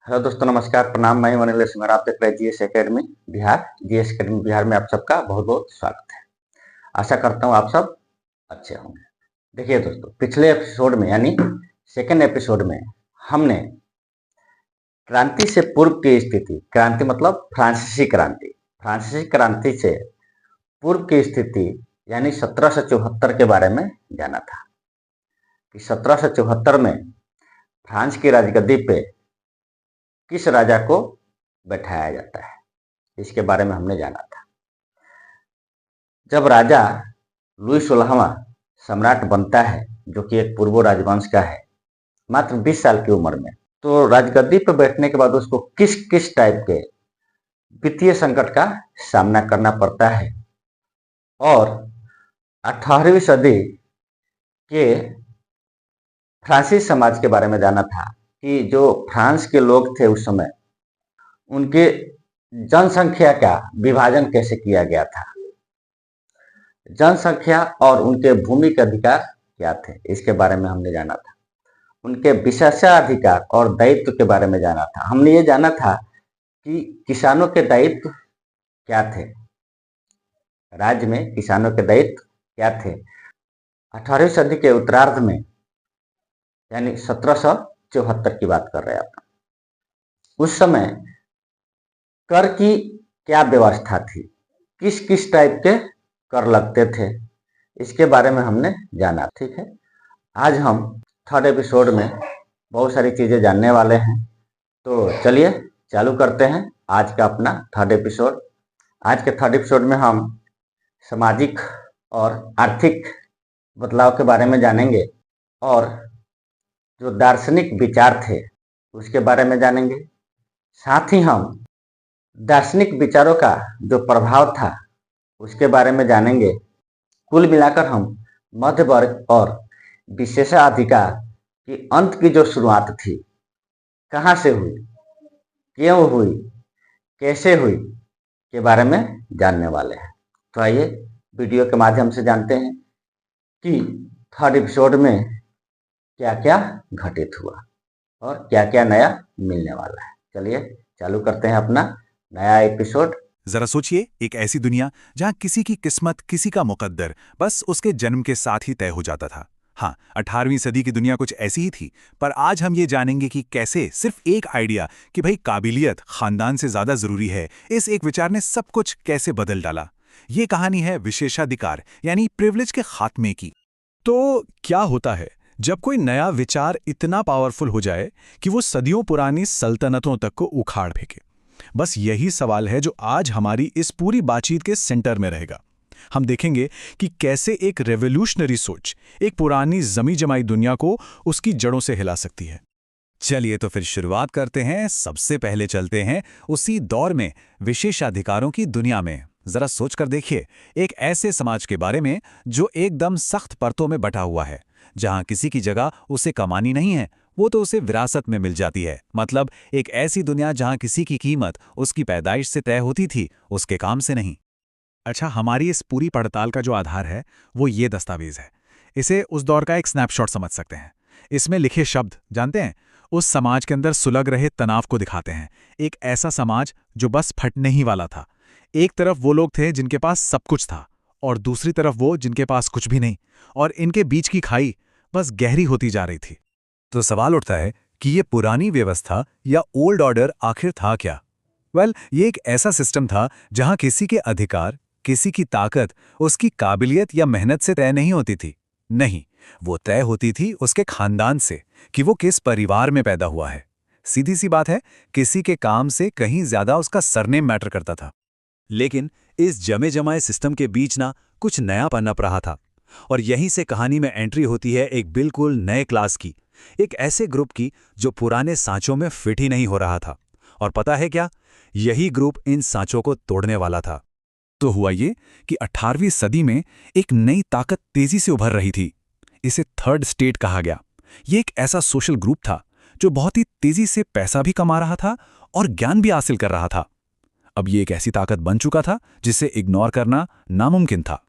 Hello दोस्तों, नमस्कार, प्रणाम। मैं वनीला सिंह और आप देख रहे हैं GS academy Bihar. GS academy Bihar में आप सबका बहुत बहुत स्वागत है। आशा करता हूँ आप सब अच्छे होंगे। देखिए दोस्तों, पिछले एपिसोड में यानी सेकेंड एपिसोड में हमने क्रांति से पूर्व की स्थिति, क्रांति मतलब फ्रांसीसी क्रांति से पूर्व की स्थिति यानी 1774 के बारे में जाना था कि 1774 में फ्रांस की राजगद्दी पे किस राजा को बैठाया जाता है, इसके बारे में हमने जाना था। जब राजा लुई 16वां सम्राट बनता है, जो कि एक पूर्व राजवंश का है, मात्र 20 साल की उम्र में, तो राजगद्दी पर बैठने के बाद उसको किस किस टाइप के वित्तीय संकट का सामना करना पड़ता है। और 18वीं सदी के फ्रांसीसी समाज के बारे में जाना था कि जो फ्रांस के लोग थे उस समय, उनके जनसंख्या का विभाजन कैसे किया गया था, जनसंख्या और उनके भूमि के अधिकार क्या थे, इसके बारे में हमने जाना था। उनके विशेषाधिकार और दायित्व के बारे में जाना था। हमने ये जाना था कि किसानों के दायित्व क्या थे, राज्य में किसानों के दायित्व क्या थे। 18वीं सदी के उत्तरार्ध में यानी 1774 की बात कर रहे हैं आप, उस समय कर की क्या व्यवस्था थी, किस किस टाइप के कर लगते थे, इसके बारे में हमने जाना। ठीक है, आज हम थर्ड एपिसोड में बहुत सारी चीज़ें जानने वाले हैं। तो चलिए चालू करते हैं आज का अपना थर्ड एपिसोड। आज के थर्ड एपिसोड में हम सामाजिक और आर्थिक बदलाव के बारे में जानेंगे और जो दार्शनिक विचार थे उसके बारे में जानेंगे। साथ ही हम दार्शनिक विचारों का जो प्रभाव था उसके बारे में जानेंगे। कुल मिलाकर हम मध्य वर्ग और विशेषाधिकार की अंत की जो शुरुआत थी, कहाँ से हुई, क्यों हुई, कैसे हुई, के बारे में जानने वाले हैं। तो आइए वीडियो के माध्यम से जानते हैं कि थर्ड एपिसोड में क्या क्या घटित हुआ और क्या क्या नया मिलने वाला है। चलिए चालू करते हैं अपना नया एपिसोड। जरा सोचिए, एक ऐसी दुनिया जहां किसी की किस्मत, किसी का मुकद्दर बस उसके जन्म के साथ ही तय हो जाता था। हाँ, 18वीं सदी की दुनिया कुछ ऐसी ही थी। पर आज हम ये जानेंगे कि कैसे सिर्फ एक आइडिया कि भाई काबिलियत खानदान से ज्यादा जरूरी है, इस एक विचार ने सब कुछ कैसे बदल डाला। ये कहानी है विशेषाधिकार यानी प्रिविलेज के खात्मे की। तो क्या होता है जब कोई नया विचार इतना पावरफुल हो जाए कि वो सदियों पुरानी सल्तनतों तक को उखाड़ फेंके? बस यही सवाल है जो आज हमारी इस पूरी बातचीत के सेंटर में रहेगा। हम देखेंगे कि कैसे एक रेवोल्यूशनरी सोच एक पुरानी जमी जमाई दुनिया को उसकी जड़ों से हिला सकती है। चलिए तो फिर शुरुआत करते हैं। सबसे पहले चलते हैं उसी दौर में, विशेषाधिकारों की दुनिया में। जरा सोचकर देखिए, एक ऐसे समाज के बारे में जो एकदम सख्त परतों में बटा हुआ है, जहां किसी की जगह उसे कमानी नहीं है, वो तो उसे विरासत में मिल जाती है। मतलब एक ऐसी दुनिया जहां किसी की कीमत उसकी पैदाइश से तय होती थी, उसके काम से नहीं। अच्छा, हमारी इस पूरी पड़ताल का जो आधार है वो ये दस्तावेज है। इसे उस दौर का एक स्नैपशॉट समझ सकते हैं। इसमें लिखे शब्द जानते हैं, उस समाज के अंदर सुलग रहे तनाव को दिखाते हैं। एक ऐसा समाज जो बस फटने ही वाला था। एक तरफ वो लोग थे जिनके पास सब कुछ था, और दूसरी तरफ वो जिनके पास कुछ भी नहीं, और इनके बीच की खाई बस गहरी होती जा रही थी। तो सवाल उठता है कि ये पुरानी व्यवस्था या ओल्ड ऑर्डर आखिर था क्या? ये एक ऐसा सिस्टम था जहां किसी के अधिकार, किसी की ताकत उसकी काबिलियत या मेहनत से तय नहीं होती थी। नहीं, वो तय होती थी उसके खानदान से, कि वो किस परिवार में पैदा हुआ है। सीधी सी बात है, किसी के काम से कहीं ज्यादा उसका सरनेम मैटर करता था। लेकिन इस जमे जमाए सिस्टम के बीच ना कुछ नया पनप रहा था, और यहीं से कहानी में एंट्री होती है एक बिल्कुल नए क्लास की, एक ऐसे ग्रुप की जो पुराने सांचों में फिट ही नहीं हो रहा था। और पता है क्या, यही ग्रुप इन सांचों को तोड़ने वाला था। तो हुआ ये कि 18वीं सदी में एक नई ताकत तेजी से उभर रही थी। इसे थर्ड स्टेट कहा गया। ये एक ऐसा सोशल ग्रुप था जो बहुत ही तेजी से पैसा भी कमा रहा था और ज्ञान भी हासिल कर रहा था। अब ये एक ऐसी ताकत बन चुका था जिसे इग्नोर करना नामुमकिन था।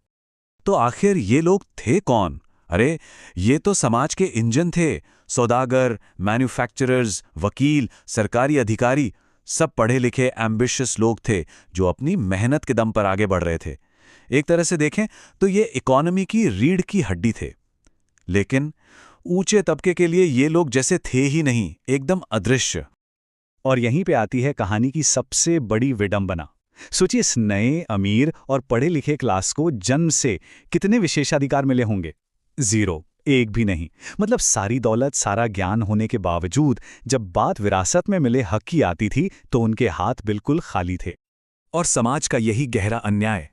तो आखिर ये लोग थे कौन? अरे, ये तो समाज के इंजन थे, सौदागर, मैन्युफैक्चरर्स, वकील, सरकारी अधिकारी, सब पढ़े लिखे एम्बिशियस लोग थे जो अपनी मेहनत के दम पर आगे बढ़ रहे थे। एक तरह से देखें तो ये इकोनॉमी की रीढ़ की हड्डी थे। लेकिन ऊंचे तबके के लिए ये लोग जैसे थे ही नहीं, एकदम अदृश्य। और यहीं पे आती है कहानी की सबसे बड़ी विडंबना। सोचिए, इस नए, अमीर और पढ़े लिखे क्लास को जन्म से कितने विशेषाधिकार मिले होंगे? 0, एक भी नहीं। मतलब सारी दौलत, सारा ज्ञान होने के बावजूद जब बात विरासत में मिले हक की आती थी तो उनके हाथ बिल्कुल खाली थे। और समाज का यही गहरा अन्याय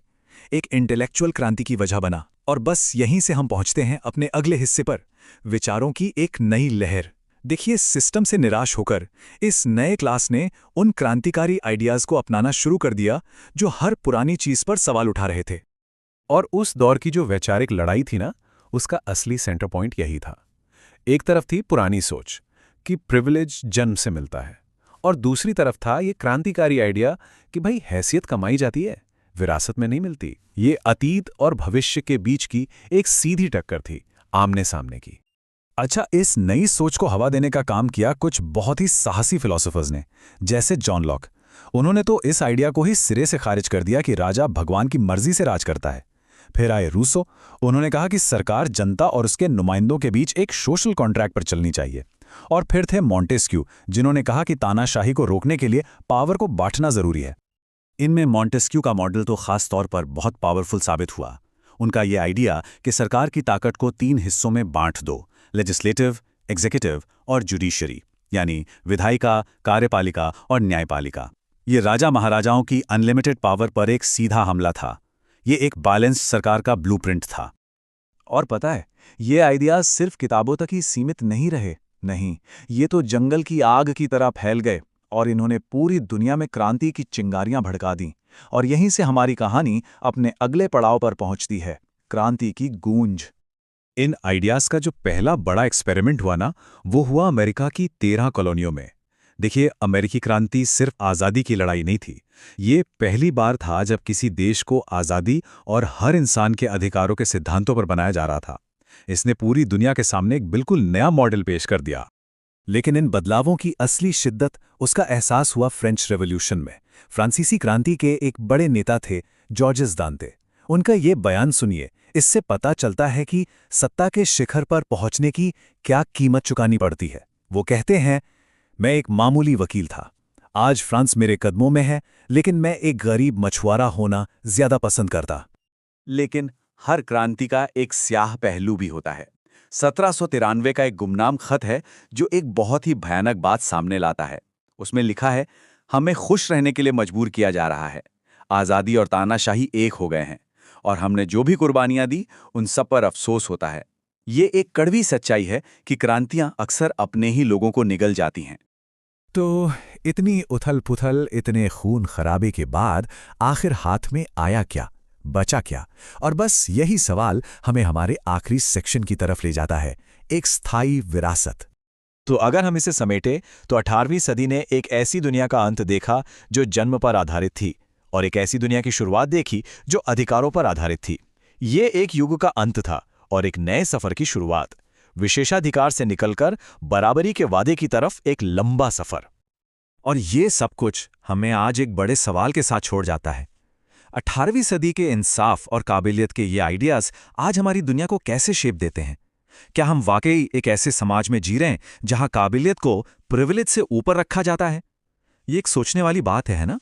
एक इंटेलेक्चुअल क्रांति की वजह बना। और बस यहीं से हम पहुंचते हैं अपने अगले हिस्से पर, विचारों की एक नई लहर। देखिए, सिस्टम से निराश होकर इस नए क्लास ने उन क्रांतिकारी आइडियाज को अपनाना शुरू कर दिया जो हर पुरानी चीज पर सवाल उठा रहे थे। और उस दौर की जो वैचारिक लड़ाई थी ना, उसका असली सेंटर पॉइंट यही था। एक तरफ थी पुरानी सोच कि प्रिविलेज जन्म से मिलता है, और दूसरी तरफ था ये क्रांतिकारी आइडिया कि भाई हैसियत कमाई जाती है, विरासत में नहीं मिलती। ये अतीत और भविष्य के बीच की एक सीधी टक्कर थी, आमने सामने की। अच्छा, इस नई सोच को हवा देने का काम किया कुछ बहुत ही साहसी फिलोसोफर्स ने, जैसे जॉन लॉक। उन्होंने तो इस आइडिया को ही सिरे से खारिज कर दिया कि राजा भगवान की मर्जी से राज करता है। फिर आए रूसो। उन्होंने कहा कि सरकार जनता और उसके नुमाइंदों के बीच एक सोशल कॉन्ट्रैक्ट पर चलनी चाहिए। और फिर थे मॉन्टेस्क्यू, जिन्होंने कहा कि तानाशाही को रोकने के लिए पावर को बांटना जरूरी है। इनमें मॉन्टेस्क्यू का मॉडल तो खास तौर पर बहुत पावरफुल साबित हुआ। उनका यह आइडिया कि सरकार की ताकत को 3 हिस्सों में बांट दो, लेजिस्लेटिव, एग्जीक्यूटिव और जुडिशरी, यानी विधायिका, कार्यपालिका और न्यायपालिका। ये राजा महाराजाओं की अनलिमिटेड पावर पर एक सीधा हमला था। ये एक बैलेंस्ड सरकार का ब्लूप्रिंट था। और पता है, ये आइडियाज सिर्फ किताबों तक ही सीमित नहीं रहे। नहीं, ये तो जंगल की आग की तरह फैल गए और इन्होंने पूरी दुनिया में क्रांति की चिंगारियां भड़का दी। और यहीं से हमारी कहानी अपने अगले पड़ाव पर पहुंचती है, क्रांति की गूंज। इन आइडियाज का जो पहला बड़ा एक्सपेरिमेंट हुआ ना, वो हुआ अमेरिका की 13 कॉलोनियों में। देखिए, अमेरिकी क्रांति सिर्फ आज़ादी की लड़ाई नहीं थी। ये पहली बार था जब किसी देश को आज़ादी और हर इंसान के अधिकारों के सिद्धांतों पर बनाया जा रहा था। इसने पूरी दुनिया के सामने एक बिल्कुल नया मॉडल पेश कर दिया। लेकिन इन बदलावों की असली शिद्दत, उसका एहसास हुआ फ्रेंच रेवोल्यूशन में। फ्रांसीसी क्रांति के एक बड़े नेता थे जॉर्जेस दांते। उनका ये बयान सुनिए, इससे पता चलता है कि सत्ता के शिखर पर पहुंचने की क्या कीमत चुकानी पड़ती है। वो कहते हैं, मैं एक मामूली वकील था, आज फ्रांस मेरे कदमों में है, लेकिन मैं एक गरीब मछुआरा होना ज्यादा पसंद करता। लेकिन हर क्रांति का एक स्याह पहलू भी होता है। 1793 का एक गुमनाम खत है जो एक बहुत ही भयानक बात सामने लाता है। उसमें लिखा है, हमें खुश रहने के लिए मजबूर किया जा रहा है। आज़ादी और तानाशाही एक हो गए हैं और हमने जो भी कुर्बानियां दी उन सब पर अफसोस होता है। ये एक कड़वी सच्चाई है कि क्रांतियां अक्सर अपने ही लोगों को निगल जाती हैं। तो इतनी उथल-पुथल, इतने खून खराबे के बाद आखिर हाथ में आया क्या, बचा क्या? और बस यही सवाल हमें हमारे आखिरी सेक्शन की तरफ ले जाता है, एक स्थायी विरासत। तो अगर हम इसे समेटे तो 18वीं सदी ने एक ऐसी दुनिया का अंत देखा जो जन्म पर आधारित थी, और एक ऐसी दुनिया की शुरुआत देखी जो अधिकारों पर आधारित थी। ये एक युग का अंत था और एक नए सफर की शुरुआत, विशेषाधिकार से निकलकर बराबरी के वादे की तरफ एक लंबा सफर। और ये सब कुछ हमें आज एक बड़े सवाल के साथ छोड़ जाता है। 18वीं सदी के इंसाफ और काबिलियत के ये आइडियाज आज हमारी दुनिया को कैसे शेप देते हैं? क्या हम वाकई एक ऐसे समाज में जी रहे हैं जहां काबिलियत को प्रिविलेज से ऊपर रखा जाता है? ये एक सोचने वाली बात है ना?